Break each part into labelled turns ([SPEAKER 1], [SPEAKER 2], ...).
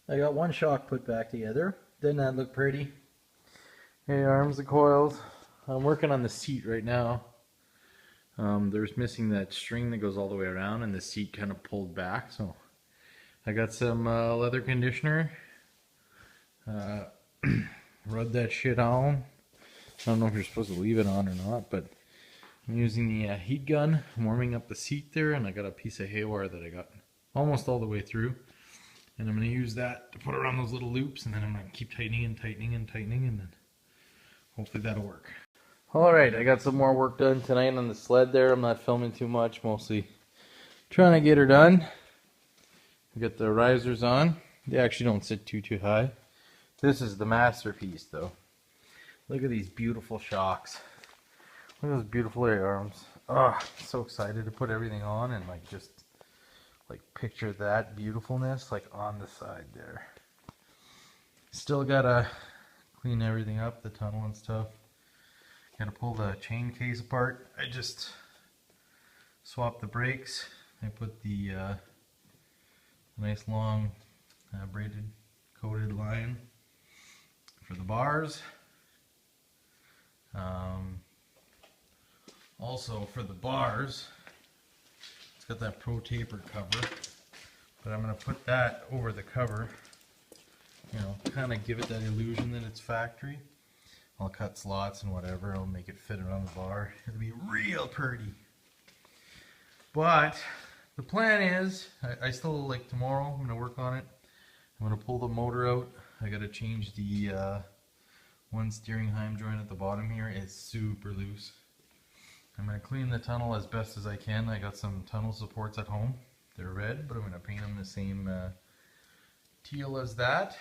[SPEAKER 1] I got one shock put back together. Didn't that look pretty? Hey, arms are coiled. I'm working on the seat right now. There's missing that string that goes all the way around, and the seat kind of pulled back. So I got some leather conditioner. Rub that shit on. I don't know if you're supposed to leave it on or not, but I'm using the heat gun. I'm warming up the seat there, and I got a piece of haywire that I got almost all the way through. And I'm going to use that to put around those little loops, and then I'm going to keep tightening and tightening and tightening, and then hopefully that'll work. Alright, I got some more work done tonight on the sled there. I'm not filming too much, mostly trying to get her done. We got the risers on. They actually don't sit too high. This is the masterpiece though. Look at these beautiful shocks. Look at those beautiful air arms. Oh, so excited to put everything on and just picture that beautifulness on the side there. Still gotta clean everything up, the tunnel and stuff. Gotta pull the chain case apart. I just swapped the brakes. I put the nice long braided coated line for the bars. Also for the bars, it's got that Pro Taper cover, but I'm going to put that over the cover, you know, kind of give it that illusion that it's factory. I'll cut slots and whatever, I'll make it fit around the bar. It'll be real pretty. But the plan is, I still tomorrow, I'm going to work on it. I'm going to pull the motor out. I got to change the one steering heim joint at the bottom here. It's super loose. I'm going to clean the tunnel as best as I can. I got some tunnel supports at home. They're red, but I'm going to paint them the same teal as that.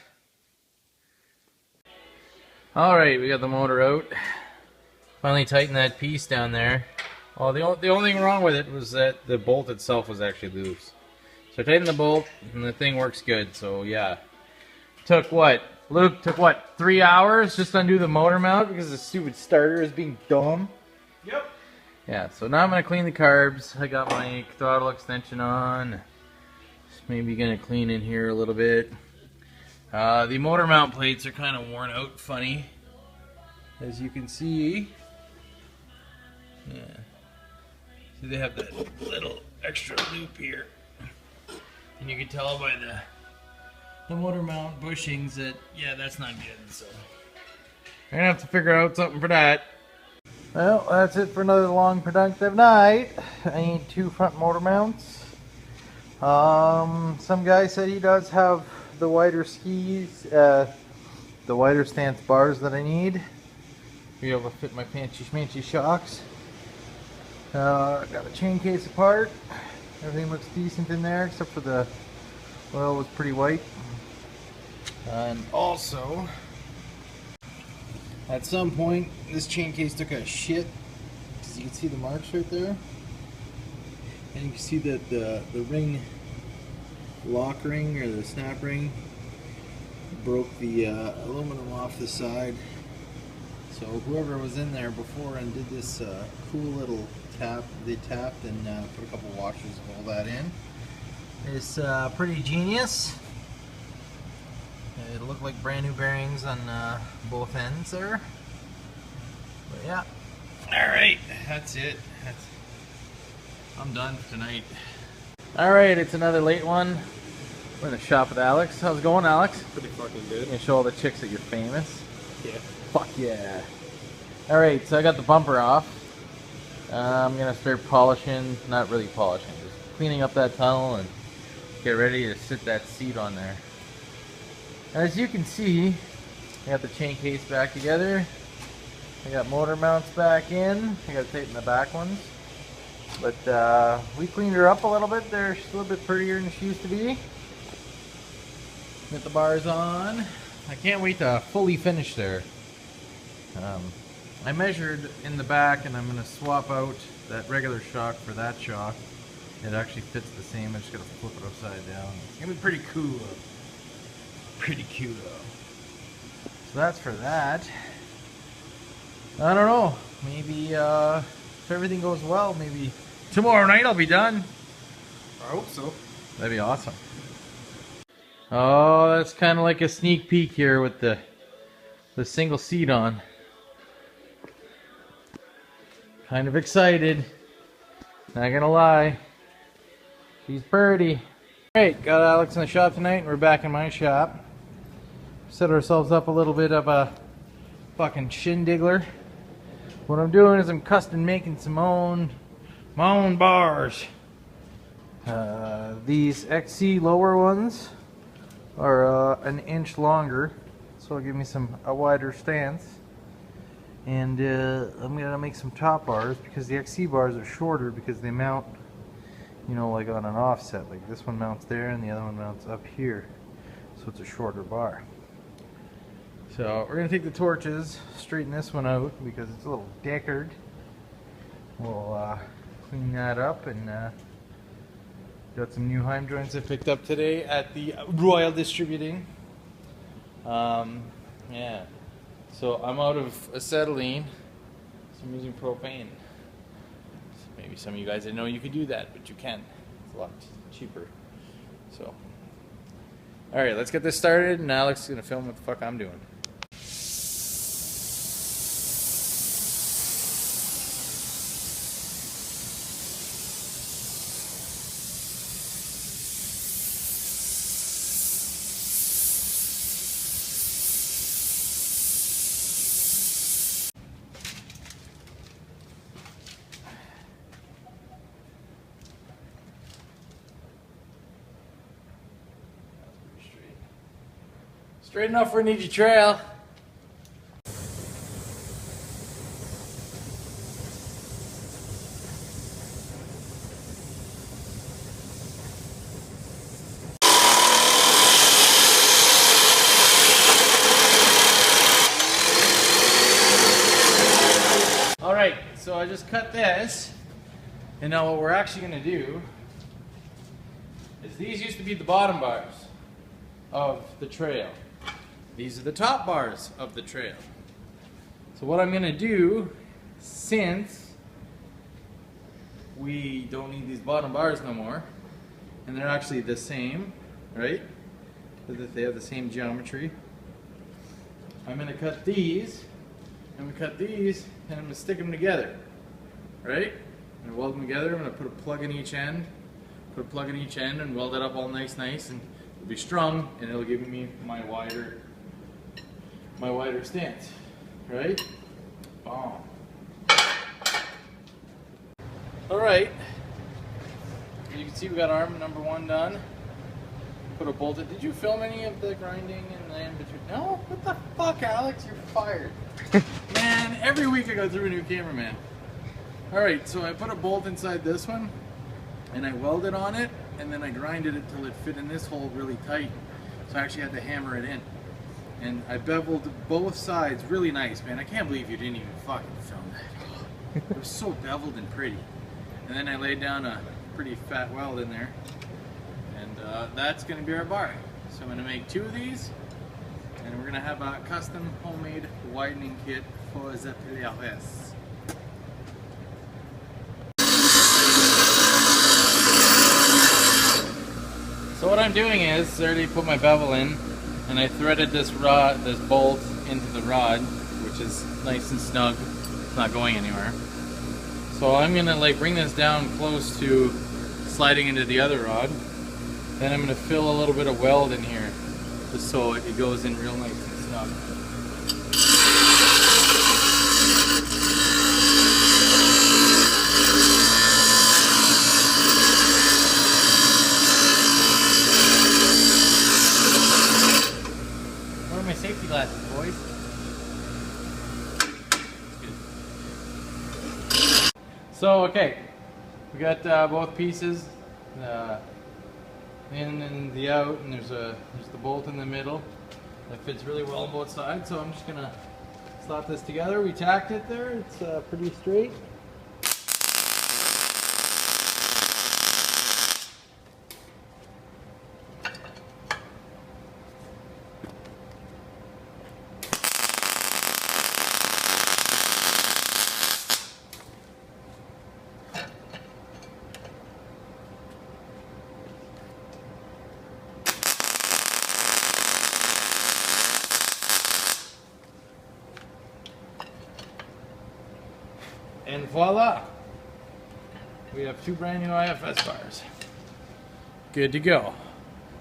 [SPEAKER 1] Alright, we got the motor out. Finally tightened that piece down there. Oh, the only thing wrong with it was that the bolt itself was actually loose. So I tightened the bolt and the thing works good, so yeah. Took what? Luke, took what? 3 hours just to undo the motor mount because the stupid starter is being dumb?
[SPEAKER 2] Yep.
[SPEAKER 1] Yeah, so now I'm going to clean the carbs. I got my throttle extension on. Maybe going to clean in here a little bit. The motor mount plates are kind of worn out funny, as you can see. Yeah. So they have that little extra loop here. And you can tell by the motor mount bushings that, yeah, that's not good. So I'm going to have to figure out something for that. Well, that's it for another long, productive night. I need 2 front motor mounts. Some guy said he does have the wider skis, the wider stance bars that I need to be able to fit my fancy schmancy shocks. Got the chain case apart. Everything looks decent in there except for the oil was pretty white. And also, at some point, this chain case took a shit, because you can see the marks right there. And you can see that the ring, lock ring, or the snap ring, broke the aluminum off the side. So whoever was in there before and did this cool little tap, they tapped and put a couple washers of all that in. It's pretty genius. It looked like brand new bearings on both ends there. But yeah. Alright, that's it. I'm done for tonight. Alright, it's another late one. We're in the shop with Alex. How's it going, Alex?
[SPEAKER 2] Pretty fucking good.
[SPEAKER 1] You gonna show all the chicks that you're famous?
[SPEAKER 2] Yeah.
[SPEAKER 1] Fuck yeah. Alright, so I got the bumper off. I'm gonna start polishing, not really polishing, just cleaning up that tunnel and get ready to sit that seat on there. As you can see, I got the chain case back together. I got motor mounts back in. I got to tighten the back ones. But we cleaned her up a little bit. She's a little bit prettier than she used to be. Get the bars on. I can't wait to fully finish there. I measured in the back and I'm going to swap out that regular shock for that shock. It actually fits the same. I just got to flip it upside down. It's going to be pretty cool. Pretty cute. So that's for that. I don't know. Maybe if everything goes well, maybe tomorrow night I'll be done.
[SPEAKER 2] I hope so.
[SPEAKER 1] That'd be awesome. Oh, that's kind of like a sneak peek here with the single seat on. Kind of excited. Not gonna lie. She's pretty. Alright, got Alex in the shop tonight and we're back in my shop. Set ourselves up a little bit of a fucking shindigler. What I'm doing is I'm custom making my own bars. These XC lower ones are an inch longer, so it'll give me a wider stance. And I'm gonna make some top bars because the XC bars are shorter because they mount, you know, like on an offset. Like this one mounts there and the other one mounts up here, so it's a shorter bar. So we're gonna take the torches, straighten this one out because it's a little deckered. We'll clean that up and got some new Heim joints I picked up today at the Royal Distributing. Yeah. So I'm out of acetylene, so I'm using propane. So maybe some of you guys didn't know you could do that, but you can. It's a lot cheaper. So, all right, let's get this started, and Alex is gonna film what the fuck I'm doing. Straight enough for a Ninja Trail. Alright, so I just cut this, and now what we're actually going to do is these used to be the bottom bars of the trail. These are the top bars of the trail. So what I'm going to do, since we don't need these bottom bars no more, and they're actually the same, right? Because they have the same geometry. I'm going to cut these, and we cut these, and I'm going to stick them together, right? I'm going to weld them together. I'm going to put a plug in each end, and weld it up all nice, and it'll be strung, and it'll give me my wider stance, right? Boom. All right. You can see we got arm number 1 done. Put a bolt in. Did you film any of the grinding and the in between? No? What the fuck, Alex? You're fired. Man, every week I go through a new cameraman. All right, so I put a bolt inside this one, and I welded on it, and then I grinded it till it fit in this hole really tight. So I actually had to hammer it in. And I beveled both sides really nice, man. I can't believe you didn't even fucking film that. It was so beveled and pretty. And then I laid down a pretty fat weld in there. And that's going to be our bar. So I'm going to make 2 of these. And we're going to have a custom homemade widening kit for the polaris. So what I'm doing is, I already put my bevel in. And I threaded this bolt into the rod, which is nice and snug. It's not going anywhere. So I'm gonna bring this down close to sliding into the other rod. Then I'm gonna fill a little bit of weld in here, just so it goes in real nice and snug. My safety glasses, boys. Good. So, okay, we got both pieces, the in and the out, and there's the bolt in the middle that fits really well on both sides. So I'm just gonna slap this together. We tacked it there. It's pretty straight. And voila! We have 2 brand new IFS bars. Good to go.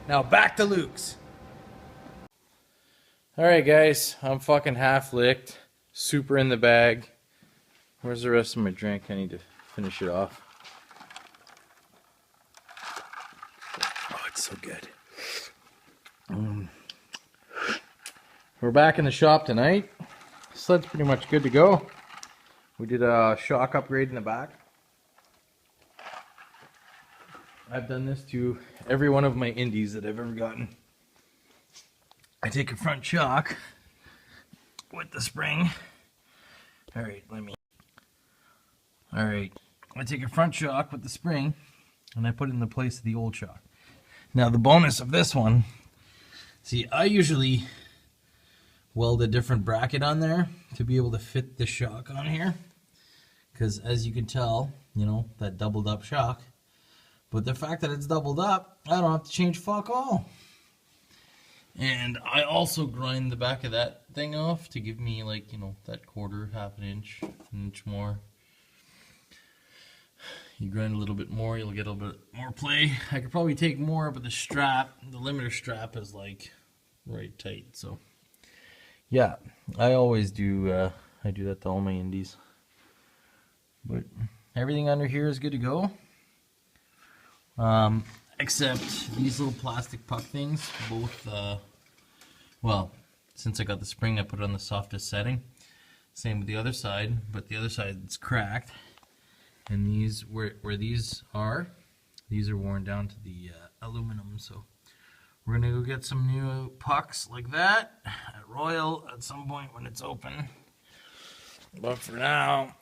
[SPEAKER 1] Now back to Luke's. Alright guys, I'm fucking half licked. Super in the bag. Where's the rest of my drink? I need to finish it off. Oh, it's so good. We're back in the shop tonight. Sled's pretty much good to go. We did a shock upgrade in the back. I've done this to every one of my indies that I've ever gotten. I take a front shock with the spring. Alright, I take a front shock with the spring and I put it in the place of the old shock. Now the bonus of this one, see, I usually weld a different bracket on there to be able to fit the shock on here. Because as you can tell, you know, that doubled up shock. But the fact that it's doubled up, I don't have to change fuck all. And I also grind the back of that thing off to give me, like, you know, that quarter, half an inch more. You grind a little bit more, you'll get a little bit more play. I could probably take more, but the strap, the limiter strap is like right tight. So yeah, I always do, I do that to all my indies. But everything under here is good to go. Except these little plastic puck things, both, well, since I got the spring, I put it on the softest setting. Same with the other side, but the other side is cracked. And these, where these are worn down to the aluminum. So we're gonna go get some new pucks like that at Royal at some point when it's open. But for now,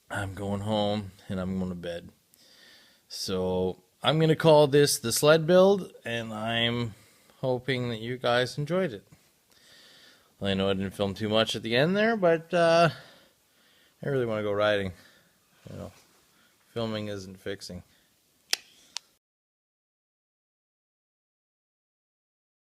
[SPEAKER 1] I'm going home and I'm going to bed. So I'm going to call this the sled build, and I'm hoping that you guys enjoyed it. I know I didn't film too much at the end there, but I really want to go riding. You know, filming isn't fixing.